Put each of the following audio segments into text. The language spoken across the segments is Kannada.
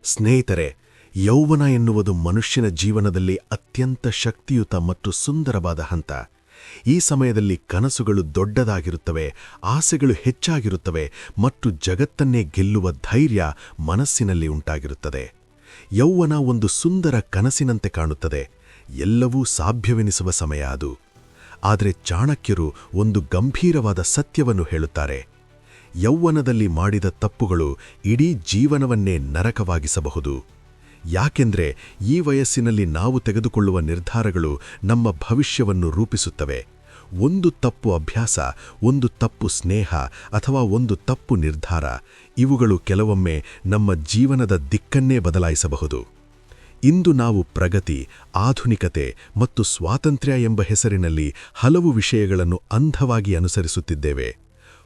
ಸ್ನೇಹಿತರೆ, ಯೌವನ ಎನ್ನುವುದು ಮನುಷ್ಯನ ಜೀವನದಲ್ಲಿ ಅತ್ಯಂತ ಶಕ್ತಿಯುತ ಮತ್ತು ಸುಂದರವಾದ ಹಂತ. ಈ ಸಮಯದಲ್ಲಿ ಕನಸುಗಳು ದೊಡ್ಡದಾಗಿರುತ್ತವೆ, ಆಸೆಗಳು ಹೆಚ್ಚಾಗಿರುತ್ತವೆ ಮತ್ತು ಜಗತ್ತನ್ನೇ ಗೆಲ್ಲುವ ಧೈರ್ಯ ಮನಸ್ಸಿನಲ್ಲಿ ಉಂಟಾಗಿರುತ್ತದೆ. ಯೌವನ ಒಂದು ಸುಂದರ ಕನಸಿನಂತೆ ಕಾಣುತ್ತದೆ, ಎಲ್ಲವೂ ಸಾಧ್ಯವೆನಿಸುವ ಸಮಯ ಅದು. ಆದರೆ ಚಾಣಕ್ಯರು ಒಂದು ಗಂಭೀರವಾದ ಸತ್ಯವನ್ನು ಹೇಳುತ್ತಾರೆ. ಯೌವನದಲ್ಲಿ ಮಾಡಿದ ತಪ್ಪುಗಳು ಇಡೀ ಜೀವನವನ್ನೇ ನರಕವಾಗಿಸಬಹುದು. ಯಾಕೆಂದರೆ ಈ ವಯಸ್ಸಿನಲ್ಲಿ ನಾವು ತೆಗೆದುಕೊಳ್ಳುವ ನಿರ್ಧಾರಗಳು ನಮ್ಮ ಭವಿಷ್ಯವನ್ನು ರೂಪಿಸುತ್ತವೆ. ಒಂದು ತಪ್ಪು ಅಭ್ಯಾಸ, ಒಂದು ತಪ್ಪು ಸ್ನೇಹ ಅಥವಾ ಒಂದು ತಪ್ಪು ನಿರ್ಧಾರ, ಇವುಗಳು ಕೆಲವೊಮ್ಮೆ ನಮ್ಮ ಜೀವನದ ದಿಕ್ಕನ್ನೇ ಬದಲಾಯಿಸಬಹುದು. ಇಂದು ನಾವು ಪ್ರಗತಿ, ಆಧುನಿಕತೆ ಮತ್ತು ಸ್ವಾತಂತ್ರ್ಯ ಎಂಬ ಹೆಸರಿನಲ್ಲಿ ಹಲವು ವಿಷಯಗಳನ್ನು ಅಂಧವಾಗಿ ಅನುಸರಿಸುತ್ತಿದ್ದೇವೆ.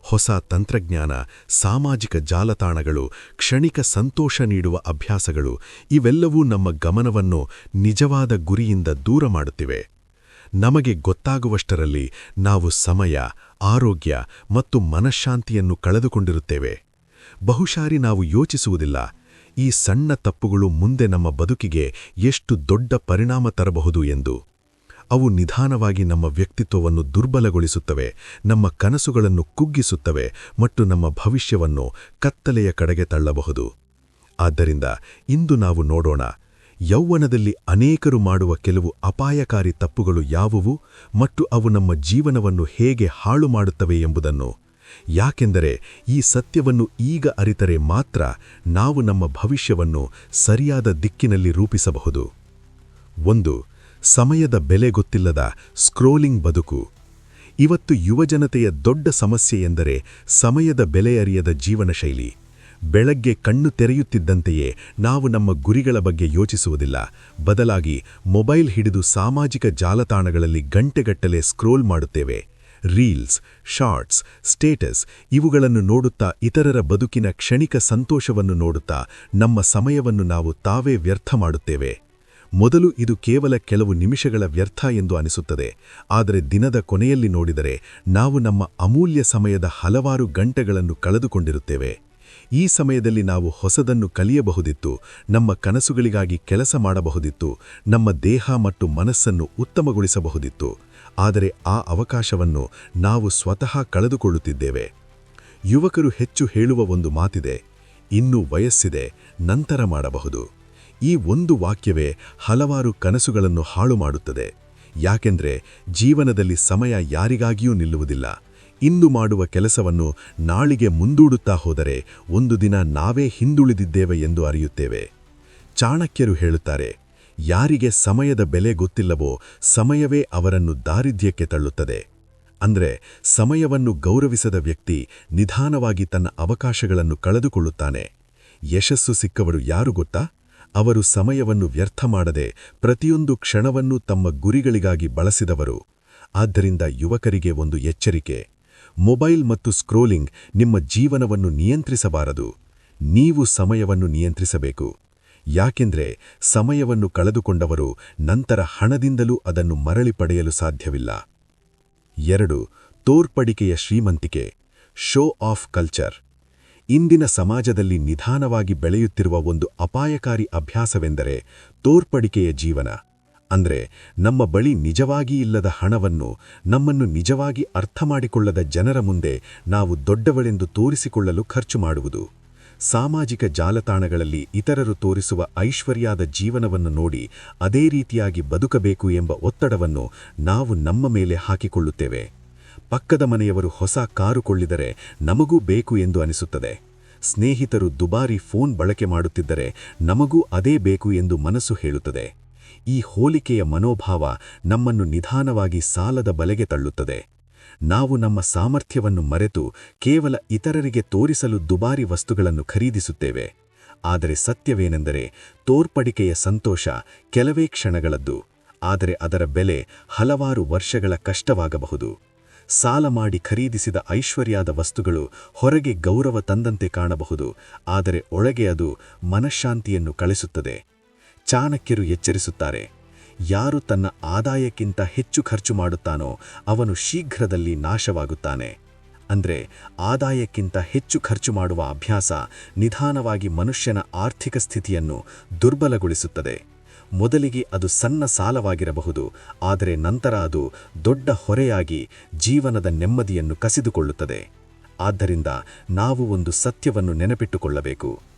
ಹೊಸ ತಂತ್ರಜ್ಞಾನ, ಸಾಮಾಜಿಕ ಜಾಲತಾಣಗಳು, ಕ್ಷಣಿಕ ಸಂತೋಷ ನೀಡುವ ಅಭ್ಯಾಸಗಳು ಇವೆಲ್ಲವೂ ನಮ್ಮ ಗಮನವನ್ನು ನಿಜವಾದ ಗುರಿಯಿಂದ ದೂರ ಮಾಡುತ್ತಿವೆ. ನಮಗೆ ಗೊತ್ತಾಗುವಷ್ಟರಲ್ಲಿ ನಾವು ಸಮಯ, ಆರೋಗ್ಯ ಮತ್ತು ಮನಃಶಾಂತಿಯನ್ನು ಕಳೆದುಕೊಂಡಿರುತ್ತೇವೆ. ಬಹುಶಾರಿ ನಾವು ಯೋಚಿಸುವುದಿಲ್ಲ, ಈ ಸಣ್ಣ ತಪ್ಪುಗಳು ಮುಂದೆ ನಮ್ಮ ಬದುಕಿಗೆ ಎಷ್ಟು ದೊಡ್ಡ ಪರಿಣಾಮ ತರಬಹುದು ಎಂದು. ಅವು ನಿಧಾನವಾಗಿ ನಮ್ಮ ವ್ಯಕ್ತಿತ್ವವನ್ನು ದುರ್ಬಲಗೊಳಿಸುತ್ತವೆ, ನಮ್ಮ ಕನಸುಗಳನ್ನು ಕುಗ್ಗಿಸುತ್ತವೆ ಮತ್ತು ನಮ್ಮ ಭವಿಷ್ಯವನ್ನು ಕತ್ತಲೆಯ ಕಡೆಗೆ ತಳ್ಳಬಹುದು. ಆದ್ದರಿಂದ ಇಂದು ನಾವು ನೋಡೋಣ, ಯೌವನದಲ್ಲಿ ಅನೇಕರು ಮಾಡುವ ಕೆಲವು ಅಪಾಯಕಾರಿ ತಪ್ಪುಗಳು ಯಾವುವು ಮತ್ತು ಅವು ನಮ್ಮ ಜೀವನವನ್ನು ಹೇಗೆ ಹಾಳು ಮಾಡುತ್ತವೆ ಎಂಬುದನ್ನು. ಯಾಕೆಂದರೆ ಈ ಸತ್ಯವನ್ನು ಈಗ ಅರಿತರೆ ಮಾತ್ರ ನಾವು ನಮ್ಮ ಭವಿಷ್ಯವನ್ನು ಸರಿಯಾದ ದಿಕ್ಕಿನಲ್ಲಿ ರೂಪಿಸಬಹುದು. 1. ಸಮಯದ ಬೆಲೆ ಗೊತ್ತಿಲ್ಲದ ಸ್ಕ್ರೋಲಿಂಗ್ ಬದುಕು. ಇವತ್ತು ಯುವಜನತೆಯ ದೊಡ್ಡ ಸಮಸ್ಯೆ ಎಂದರೆ ಸಮಯದ ಬೆಲೆ ಅರಿಯದ ಜೀವನ ಶೈಲಿ. ಬೆಳಗ್ಗೆ ಕಣ್ಣು ತೆರೆಯುತ್ತಿದ್ದಂತೆಯೇ ನಾವು ನಮ್ಮ ಗುರಿಗಳ ಬಗ್ಗೆ ಯೋಚಿಸುವುದಿಲ್ಲ, ಬದಲಾಗಿ ಮೊಬೈಲ್ ಹಿಡಿದು ಸಾಮಾಜಿಕ ಜಾಲತಾಣಗಳಲ್ಲಿ ಗಂಟೆಗಟ್ಟಲೆ ಸ್ಕ್ರೋಲ್ ಮಾಡುತ್ತೇವೆ. ರೀಲ್ಸ್, ಶಾರ್ಟ್ಸ್, ಸ್ಟೇಟಸ್ ಇವುಗಳನ್ನು ನೋಡುತ್ತಾ, ಇತರರ ಬದುಕಿನ ಕ್ಷಣಿಕ ಸಂತೋಷವನ್ನು ನೋಡುತ್ತಾ ನಮ್ಮ ಸಮಯವನ್ನು ನಾವು ತಾವೇ ವ್ಯರ್ಥ ಮಾಡುತ್ತೇವೆ. ಮೊದಲು ಇದು ಕೇವಲ ಕೆಲವು ನಿಮಿಷಗಳ ವ್ಯರ್ಥ ಎಂದು ಅನಿಸುತ್ತದೆ, ಆದರೆ ದಿನದ ಕೊನೆಯಲ್ಲಿ ನೋಡಿದರೆ ನಾವು ನಮ್ಮ ಅಮೂಲ್ಯ ಸಮಯದ ಹಲವಾರು ಗಂಟೆಗಳನ್ನು ಕಳೆದುಕೊಂಡಿರುತ್ತೇವೆ. ಈ ಸಮಯದಲ್ಲಿ ನಾವು ಹೊಸದನ್ನು ಕಲಿಯಬಹುದಿತ್ತು, ನಮ್ಮ ಕನಸುಗಳಿಗಾಗಿ ಕೆಲಸ ಮಾಡಬಹುದಿತ್ತು, ನಮ್ಮ ದೇಹ ಮತ್ತು ಮನಸ್ಸನ್ನು ಉತ್ತಮಗೊಳಿಸಬಹುದಿತ್ತು. ಆದರೆ ಆ ಅವಕಾಶವನ್ನು ನಾವು ಸ್ವತಃ ಕಳೆದುಕೊಳ್ಳುತ್ತಿದ್ದೇವೆ. ಯುವಕರು ಹೆಚ್ಚು ಹೇಳುವ ಒಂದು ಮಾತಿದೆ, ಇನ್ನೂ ವಯಸ್ಸಿದೆ, ನಂತರ ಮಾಡಬಹುದು. ಈ ಒಂದು ವಾಕ್ಯವೇ ಹಲವಾರು ಕನಸುಗಳನ್ನು ಹಾಳು ಮಾಡುತ್ತದೆ. ಯಾಕೆಂದರೆ ಜೀವನದಲ್ಲಿ ಸಮಯ ಯಾರಿಗಾಗಿಯೂ ನಿಲ್ಲುವುದಿಲ್ಲ. ಇಂದು ಮಾಡುವ ಕೆಲಸವನ್ನು ನಾಳಿಗೆ ಮುಂದೂಡುತ್ತಾ ಹೋದರೆ ಒಂದು ದಿನ ನಾವೇ ಹಿಂದುಳಿದಿದ್ದೇವೆ ಎಂದು ಅರಿಯುತ್ತೇವೆ. ಚಾಣಕ್ಯರು ಹೇಳುತ್ತಾರೆ, ಯಾರಿಗೆ ಸಮಯದ ಬೆಲೆ ಗೊತ್ತಿಲ್ಲವೋ ಸಮಯವೇ ಅವರನ್ನು ದಾರಿದ್ರ್ಯಕ್ಕೆ ತಳ್ಳುತ್ತದೆ. ಅಂದರೆ ಸಮಯವನ್ನು ಗೌರವಿಸದ ವ್ಯಕ್ತಿ ನಿಧಾನವಾಗಿ ತನ್ನ ಅವಕಾಶಗಳನ್ನು ಕಳೆದುಕೊಳ್ಳುತ್ತಾನೆ. ಯಶಸ್ಸು ಸಿಕ್ಕವರು ಯಾರು ಗೊತ್ತಾ? ಅವರು ಸಮಯವನ್ನು ವ್ಯರ್ಥ ಮಾಡದೆ ಪ್ರತಿಯೊಂದು ಕ್ಷಣವನ್ನೂ ತಮ್ಮ ಗುರಿಗಳಿಗಾಗಿ ಬಳಸಿದವರು. ಆದ್ದರಿಂದ ಯುವಕರಿಗೆ ಒಂದು ಎಚ್ಚರಿಕೆ, ಮೊಬೈಲ್ ಮತ್ತು ಸ್ಕ್ರೋಲಿಂಗ್ ನಿಮ್ಮ ಜೀವನವನ್ನು ನಿಯಂತ್ರಿಸಬಾರದು, ನೀವು ಸಮಯವನ್ನು ನಿಯಂತ್ರಿಸಬೇಕು. ಯಾಕೆಂದರೆ ಸಮಯವನ್ನು ಕಳೆದುಕೊಂಡವರು ನಂತರ ಹಣದಿಂದಲೂ ಅದನ್ನು ಮರಳಿ ಪಡೆಯಲು ಸಾಧ್ಯವಿಲ್ಲ. 2. ತೋರ್ಪಡಿಕೆಯ ಶ್ರೀಮಂತಿಕೆ, ಶೋ ಆಫ್ ಕಲ್ಚರ್. ಇಂದಿನ ಸಮಾಜದಲ್ಲಿ ನಿಧಾನವಾಗಿ ಬೆಳೆಯುತ್ತಿರುವ ಒಂದು ಅಪಾಯಕಾರಿ ಅಭ್ಯಾಸವೆಂದರೆ ತೋರ್ಪಡಿಕೆಯ ಜೀವನ. ಅಂದರೆ ನಮ್ಮ ಬಳಿ ನಿಜವಾಗಿ ಇಲ್ಲದ ಹಣವನ್ನು, ನಮ್ಮನ್ನು ನಿಜವಾಗಿ ಅರ್ಥಮಾಡಿಕೊಳ್ಳದ ಜನರ ಮುಂದೆ ನಾವು ದೊಡ್ಡವಳೆಂದು ತೋರಿಸಿಕೊಳ್ಳಲು ಖರ್ಚು ಮಾಡುವುದು. ಸಾಮಾಜಿಕ ಜಾಲತಾಣಗಳಲ್ಲಿ ಇತರರು ತೋರಿಸುವ ಐಶ್ವರ್ಯದ ಜೀವನವನ್ನು ನೋಡಿ ಅದೇ ರೀತಿಯಾಗಿ ಬದುಕಬೇಕು ಎಂಬ ಒತ್ತಡವನ್ನು ನಾವು ನಮ್ಮ ಮೇಲೆ ಹಾಕಿಕೊಳ್ಳುತ್ತೇವೆ. ಪಕ್ಕದ ಮನೆಯವರು ಹೊಸ ಕಾರು ಕೊಳ್ಳಿದರೆ ನಮಗೂ ಬೇಕು ಎಂದು ಅನಿಸುತ್ತದೆ. ಸ್ನೇಹಿತರು ದುಬಾರಿ ಫೋನ್ ಬಳಕೆ ಮಾಡುತ್ತಿದ್ದರೆ ನಮಗೂ ಅದೇ ಬೇಕು ಎಂದು ಮನಸ್ಸು ಹೇಳುತ್ತದೆ. ಈ ಹೋಲಿಕೆಯ ಮನೋಭಾವ ನಮ್ಮನ್ನು ನಿಧಾನವಾಗಿ ಸಾಲದ ಬಲೆಗೆ ತಳ್ಳುತ್ತದೆ. ನಾವು ನಮ್ಮ ಸಾಮರ್ಥ್ಯವನ್ನು ಮರೆತು ಕೇವಲ ಇತರರಿಗೆ ತೋರಿಸಲು ದುಬಾರಿ ವಸ್ತುಗಳನ್ನು ಖರೀದಿಸುತ್ತೇವೆ. ಆದರೆ ಸತ್ಯವೇನೆಂದರೆ ತೋರ್ಪಡಿಕೆಯ ಸಂತೋಷ ಕೆಲವೇ ಕ್ಷಣಗಳದ್ದು, ಆದರೆ ಅದರ ಬೆಲೆ ಹಲವಾರು ವರ್ಷಗಳ ಕಷ್ಟವಾಗಬಹುದು. ಸಾಲ ಮಾಡಿ ಖರೀದಿಸಿದ ಐಶ್ವರ್ಯದ ವಸ್ತುಗಳು ಹೊರಗೆ ಗೌರವ ತಂದಂತೆ ಕಾಣಬಹುದು, ಆದರೆ ಒಳಗೆ ಅದು ಮನಃಶಾಂತಿಯನ್ನು ಕಳಿಸುತ್ತದೆ. ಚಾಣಕ್ಯರು ಎಚ್ಚರಿಸುತ್ತಾರೆ, ಯಾರು ತನ್ನ ಆದಾಯಕ್ಕಿಂತ ಹೆಚ್ಚು ಖರ್ಚು ಮಾಡುತ್ತಾನೋ ಅವನು ಶೀಘ್ರದಲ್ಲಿ ನಾಶವಾಗುತ್ತಾನೆ. ಅಂದ್ರೆ ಆದಾಯಕ್ಕಿಂತ ಹೆಚ್ಚು ಖರ್ಚು ಮಾಡುವ ಅಭ್ಯಾಸ ನಿಧಾನವಾಗಿ ಮನುಷ್ಯನ ಆರ್ಥಿಕ ಸ್ಥಿತಿಯನ್ನು ದುರ್ಬಲಗೊಳಿಸುತ್ತದೆ. ಮೊದಲಿಗೆ ಅದು ಸಣ್ಣ ಸಾಲವಾಗಿರಬಹುದು, ಆದರೆ ನಂತರ ಅದು ದೊಡ್ಡ ಹೊರೆಯಾಗಿ ಜೀವನದ ನೆಮ್ಮದಿಯನ್ನು ಕಸಿದುಕೊಳ್ಳುತ್ತದೆ. ಆದ್ದರಿಂದ ನಾವು ಒಂದು ಸತ್ಯವನ್ನು ನೆನಪಿಟ್ಟುಕೊಳ್ಳಬೇಕು.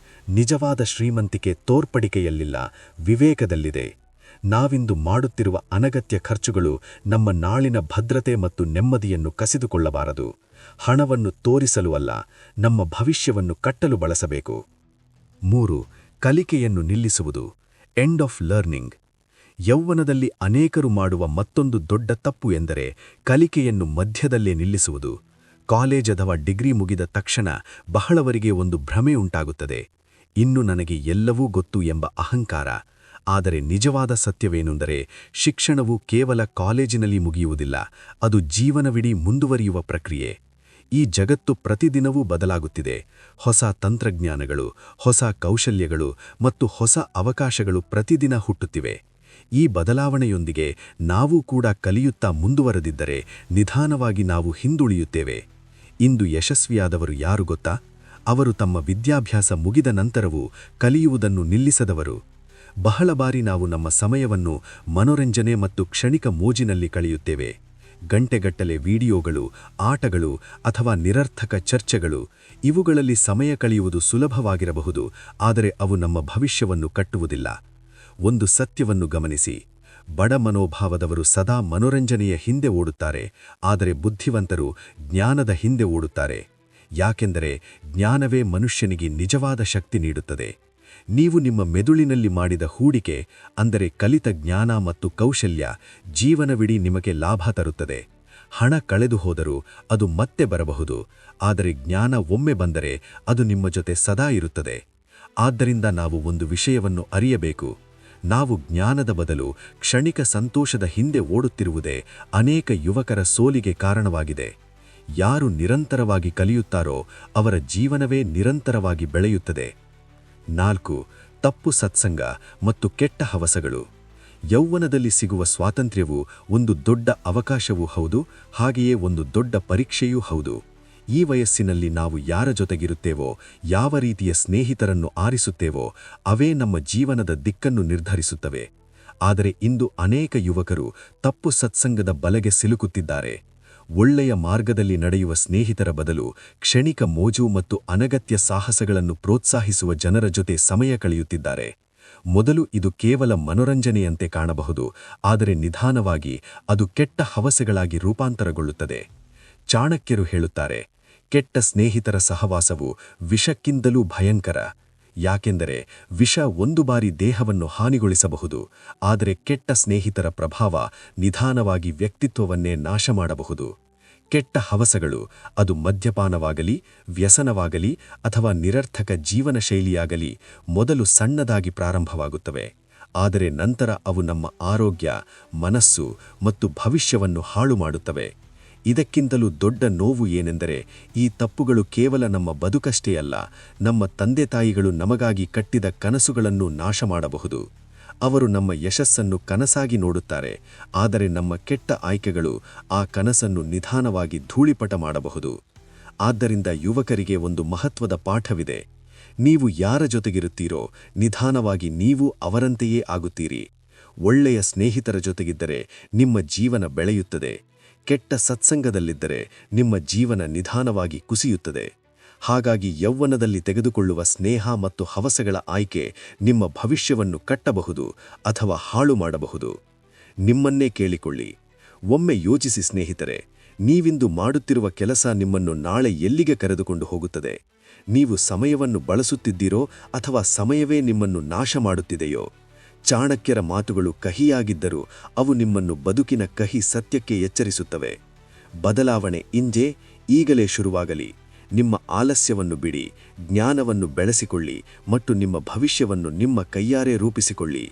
ನಿಜವಾದ ಶ್ರೀಮಂತಿಕೆ ತೋರ್ಪಡಿಕೆಯಲ್ಲಿಲ್ಲ, ವಿವೇಕದಲ್ಲಿದೆ. ನಾವಿಂದು ಮಾಡುತ್ತಿರುವ ಅನಗತ್ಯ ಖರ್ಚುಗಳು ನಮ್ಮ ನಾಳಿನ ಭದ್ರತೆ ಮತ್ತು ನೆಮ್ಮದಿಯನ್ನು ಕಸಿದುಕೊಳ್ಳಬಾರದು. ಹಣವನ್ನು ತೋರಿಸಲು ಅಲ್ಲ, ನಮ್ಮ ಭವಿಷ್ಯವನ್ನು ಕಟ್ಟಲು ಬಳಸಬೇಕು. 3. ಕಲಿಕೆಯನ್ನು ನಿಲ್ಲಿಸುವುದು. End of learning. ಯೌವನದಲ್ಲಿ ಅನೇಕರು ಮಾಡುವ ಮತ್ತೊಂದು ದೊಡ್ಡ ತಪ್ಪು ಎಂದರೆ ಕಲಿಕೆಯನ್ನು ಮಧ್ಯದಲ್ಲೇ ನಿಲ್ಲಿಸುವುದು. ಕಾಲೇಜ್ ಅಥವಾ ಡಿಗ್ರಿ ಮುಗಿದ ತಕ್ಷಣ ಬಹಳವರಿಗೆ ಒಂದು ಭ್ರಮೆ ಉಂಟಾಗುತ್ತದೆ, ಇನ್ನು ನನಗೆ ಎಲ್ಲವೂ ಗೊತ್ತು ಎಂಬ ಅಹಂಕಾರ. ಆದರೆ ನಿಜವಾದ ಸತ್ಯವೇನೆಂದರೆ ಶಿಕ್ಷಣವು ಕೇವಲ ಕಾಲೇಜಿನಲ್ಲಿ ಮುಗಿಯುವುದಿಲ್ಲ, ಅದು ಜೀವನವಿಡೀ ಮುಂದುವರಿಯುವ ಪ್ರಕ್ರಿಯೆ. ಈ ಜಗತ್ತು ಪ್ರತಿದಿನವೂ ಬದಲಾಗುತ್ತಿದೆ. ಹೊಸ ತಂತ್ರಜ್ಞಾನಗಳು, ಹೊಸ ಕೌಶಲ್ಯಗಳು ಮತ್ತು ಹೊಸ ಅವಕಾಶಗಳು ಪ್ರತಿದಿನ ಹುಟ್ಟುತ್ತಿವೆ. ಈ ಬದಲಾವಣೆಯೊಂದಿಗೆ ನಾವು ಕೂಡ ಕಲಿಯುತ್ತಾ ಮುಂದುವರೆದಿದ್ದರೆ ನಿಧಾನವಾಗಿ ನಾವು ಹಿಂದುಳಿಯುತ್ತೇವೆ. ಇಂದು ಯಶಸ್ವಿಯಾದವರು ಯಾರು ಗೊತ್ತಾ? ಅವರು ತಮ್ಮ ವಿದ್ಯಾಭ್ಯಾಸ ಮುಗಿದ ನಂತರವೂ ಕಲಿಯುವುದನ್ನು ನಿಲ್ಲಿಸದವರು. ಬಹಳ ಬಾರಿ ನಾವು ನಮ್ಮ ಸಮಯವನ್ನು ಮನೋರಂಜನೆ ಮತ್ತು ಕ್ಷಣಿಕ ಮೋಜಿನಲ್ಲಿ ಕಳೆಯುತ್ತೇವೆ. ಗಂಟೆಗಟ್ಟಲೆ ವಿಡಿಯೋಗಳು, ಆಟಗಳು ಅಥವಾ ನಿರರ್ಥಕ ಚರ್ಚೆಗಳು, ಇವುಗಳಲ್ಲಿ ಸಮಯ ಕಳೆಯುವುದು ಸುಲಭವಾಗಿರಬಹುದು, ಆದರೆ ಅವು ನಮ್ಮ ಭವಿಷ್ಯವನ್ನು ಕಟ್ಟುವುದಿಲ್ಲ. ಒಂದು ಸತ್ಯವನ್ನು ಗಮನಿಸಿ, ಬಡ ಮನೋಭಾವದವರು ಸದಾ ಮನೋರಂಜನೆಯ ಹಿಂದೆ ಓಡುತ್ತಾರೆ, ಆದರೆ ಬುದ್ಧಿವಂತರು ಜ್ಞಾನದ ಹಿಂದೆ ಓಡುತ್ತಾರೆ. ಯಾಕೆಂದರೆ ಜ್ಞಾನವೇ ಮನುಷ್ಯನಿಗೆ ನಿಜವಾದ ಶಕ್ತಿ ನೀಡುತ್ತದೆ. ನೀವು ನಿಮ್ಮ ಮೆದುಳಿನಲ್ಲಿ ಮಾಡಿದ ಹೂಡಿಕೆ, ಅಂದರೆ ಕಲಿತ ಜ್ಞಾನ ಮತ್ತು ಕೌಶಲ್ಯ, ಜೀವನವಿಡೀ ನಿಮಗೆ ಲಾಭ ತರುತ್ತದೆ. ಹಣ ಕಳೆದು ಹೋದರೂ ಅದು ಮತ್ತೆ ಬರಬಹುದು, ಆದರೆ ಜ್ಞಾನ ಒಮ್ಮೆ ಬಂದರೆ ಅದು ನಿಮ್ಮ ಜೊತೆ ಸದಾ ಇರುತ್ತದೆ. ಆದ್ದರಿಂದ ನಾವು ಒಂದು ವಿಷಯವನ್ನು ಅರಿಯಬೇಕು. ನಾವು ಜ್ಞಾನದ ಬದಲು ಕ್ಷಣಿಕ ಸಂತೋಷದ ಹಿಂದೆ ಓಡುತ್ತಿರುವುದೇ ಅನೇಕ ಯುವಕರ ಸೋಲಿಗೆ ಕಾರಣವಾಗಿದೆ. ಯಾರು ನಿರಂತರವಾಗಿ ಕಲಿಯುತ್ತಾರೋ ಅವರ ಜೀವನವೇ ನಿರಂತರವಾಗಿ ಬೆಳೆಯುತ್ತದೆ. 4. ತಪ್ಪು ಸತ್ಸಂಗ ಮತ್ತು ಕೆಟ್ಟ ಹವಸಗಳು. ಯೌವನದಲ್ಲಿ ಸಿಗುವ ಸ್ವಾತಂತ್ರ್ಯವು ಒಂದು ದೊಡ್ಡ ಅವಕಾಶವೂ ಹೌದು, ಹಾಗೆಯೇ ಒಂದು ದೊಡ್ಡ ಪರೀಕ್ಷೆಯೂ ಹೌದು. ಈ ವಯಸ್ಸಿನಲ್ಲಿ ನಾವು ಯಾರ ಜೊತೆಗಿರುತ್ತೇವೋ, ಯಾವ ರೀತಿಯ ಸ್ನೇಹಿತರನ್ನು ಆರಿಸುತ್ತೇವೋ, ಅವೇ ನಮ್ಮ ಜೀವನದ ದಿಕ್ಕನ್ನು ನಿರ್ಧರಿಸುತ್ತವೆ. ಆದರೆ ಇಂದು ಅನೇಕ ಯುವಕರು ತಪ್ಪು ಸತ್ಸಂಗದ ಬಲೆಗೆ ಸಿಲುಕುತ್ತಿದ್ದಾರೆ. ಒಳ್ಳೆಯ ಮಾರ್ಗದಲ್ಲಿ ನಡೆಯುವ ಸ್ನೇಹಿತರ ಬದಲು ಕ್ಷಣಿಕ ಮೋಜು ಮತ್ತು ಅನಗತ್ಯ ಸಾಹಸಗಳನ್ನು ಪ್ರೋತ್ಸಾಹಿಸುವ ಜನರ ಜೊತೆ ಸಮಯ ಕಳೆಯುತ್ತಿದ್ದಾರೆ. ಮೊದಲು ಇದು ಕೇವಲ ಮನೋರಂಜನೆಯಂತೆ ಕಾಣಬಹುದು, ಆದರೆ ನಿಧಾನವಾಗಿ ಅದು ಕೆಟ್ಟ ಹವಸೆಗಳಾಗಿ ರೂಪಾಂತರಗೊಳ್ಳುತ್ತದೆ. ಚಾಣಕ್ಯರು ಹೇಳುತ್ತಾರೆ, ಕೆಟ್ಟ ಸ್ನೇಹಿತರ ಸಹವಾಸವು ವಿಷಕ್ಕಿಂತಲೂ ಭಯಂಕರ. ಯಾಕೆಂದರೆ ವಿಷ ಒಂದು ಬಾರಿ ದೇಹವನ್ನು ಹಾನಿಗೊಳಿಸಬಹುದು, ಆದರೆ ಕೆಟ್ಟ ಸ್ನೇಹಿತರ ಪ್ರಭಾವ ನಿಧಾನವಾಗಿ ವ್ಯಕ್ತಿತ್ವವನ್ನೇ ನಾಶ ಮಾಡಬಹುದು. ಕೆಟ್ಟ ಹವಸಗಳು, ಅದು ಮದ್ಯಪಾನವಾಗಲಿ, ವ್ಯಸನವಾಗಲಿ ಅಥವಾ ನಿರರ್ಥಕ ಜೀವನ ಶೈಲಿಯಾಗಲಿ, ಮೊದಲು ಸಣ್ಣದಾಗಿ ಪ್ರಾರಂಭವಾಗುತ್ತವೆ, ಆದರೆ ನಂತರ ಅವು ನಮ್ಮ ಆರೋಗ್ಯ, ಮನಸ್ಸು ಮತ್ತು ಭವಿಷ್ಯವನ್ನು ಹಾಳು ಮಾಡುತ್ತವೆ. ಇದಕ್ಕಿಂತಲೂ ದೊಡ್ಡ ನೋವು ಏನೆಂದರೆ ಈ ತಪ್ಪುಗಳು ಕೇವಲ ನಮ್ಮ ಬದುಕಷ್ಟೇ ಅಲ್ಲ, ನಮ್ಮ ತಂದೆತಾಯಿಗಳು ನಮಗಾಗಿ ಕಟ್ಟಿದ ಕನಸುಗಳನ್ನು ನಾಶ ಮಾಡಬಹುದು. ಅವರು ನಮ್ಮ ಯಶಸ್ಸನ್ನು ಕನಸಾಗಿ ನೋಡುತ್ತಾರೆ, ಆದರೆ ನಮ್ಮ ಕೆಟ್ಟ ಆಯ್ಕೆಗಳು ಆ ಕನಸನ್ನು ನಿಧಾನವಾಗಿ ಧೂಳಿಪಟ ಮಾಡಬಹುದು. ಆದ್ದರಿಂದ ಯುವಕರಿಗೆ ಒಂದು ಮಹತ್ವದ ಪಾಠವಿದೆ. ನೀವು ಯಾರ ಜೊತೆಗಿರುತ್ತೀರೋ ನಿಧಾನವಾಗಿ ನೀವು ಅವರಂತೆಯೇ ಆಗುತ್ತೀರಿ. ಒಳ್ಳೆಯ ಸ್ನೇಹಿತರ ಜೊತೆಗಿದ್ದರೆ ನಿಮ್ಮ ಜೀವನ ಬೆಳೆಯುತ್ತದೆ, ಕೆಟ್ಟ ಸತ್ಸಂಗದಲ್ಲಿದ್ದರೆ ನಿಮ್ಮ ಜೀವನ ನಿಧಾನವಾಗಿ ಕುಸಿಯುತ್ತದೆ. ಹಾಗಾಗಿ ಯೌವನದಲ್ಲಿ ತೆಗೆದುಕೊಳ್ಳುವ ಸ್ನೇಹ ಮತ್ತು ಹವಸಗಳ ಆಯ್ಕೆ ನಿಮ್ಮ ಭವಿಷ್ಯವನ್ನು ಕಟ್ಟಬಹುದು ಅಥವಾ ಹಾಳು ಮಾಡಬಹುದು. ನಿಮ್ಮನ್ನೇ ಕೇಳಿಕೊಳ್ಳಿ. ಒಮ್ಮೆ ಯೋಚಿಸಿ ಸ್ನೇಹಿತರೆ, ನೀವಿಂದು ಮಾಡುತ್ತಿರುವ ಕೆಲಸ ನಿಮ್ಮನ್ನು ನಾಳೆ ಎಲ್ಲಿಗೆ ಕರೆದುಕೊಂಡು ಹೋಗುತ್ತದೆ? ನೀವು ಸಮಯವನ್ನು ಬಳಸುತ್ತಿದ್ದೀರೋ ಅಥವಾ ಸಮಯವೇ ನಿಮ್ಮನ್ನು ನಾಶ ಮಾಡುತ್ತಿದೆಯೋ? ಚಾಣಕ್ಯರ ಮಾತುಗಳು ಕಹಿಯಾಗಿದ್ದರೂ ಅವು ನಿಮ್ಮನ್ನು ಬದುಕಿನ ಕಹಿ ಸತ್ಯಕ್ಕೆ ಎಚ್ಚರಿಸುತ್ತವೆ. ಬದಲಾವಣೆ ಈಗಲೇ ಶುರುವಾಗಲಿ. ನಿಮ್ಮ ಆಲಸ್ಯವನ್ನು ಬಿಡಿ, ಜ್ಞಾನವನ್ನು ಬೆಳೆಸಿಕೊಳ್ಳಿ ಮತ್ತು ನಿಮ್ಮ ಭವಿಷ್ಯವನ್ನು ನಿಮ್ಮ ಕೈಯಾರೆ ರೂಪಿಸಿಕೊಳ್ಳಿ.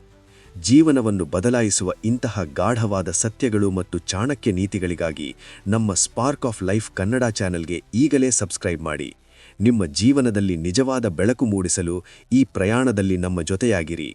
ಜೀವನವನ್ನು ಬದಲಾಯಿಸುವ ಇಂತಹ ಗಾಢವಾದ ಸತ್ಯಗಳು ಮತ್ತು ಚಾಣಕ್ಯ ನೀತಿಗಳಿಗಾಗಿ ನಮ್ಮ ಸ್ಪಾರ್ಕ್ ಆಫ್ ಲೈಫ್ ಕನ್ನಡ ಚಾನೆಲ್ಗೆ ಈಗಲೇ ಸಬ್ಸ್ಕ್ರೈಬ್ ಮಾಡಿ. ನಿಮ್ಮ ಜೀವನದಲ್ಲಿ ನಿಜವಾದ ಬೆಳಕು ಮೂಡಿಸಲು ಈ ಪ್ರಯಾಣದಲ್ಲಿ ನಮ್ಮ ಜೊತೆಯಾಗಿರಿ.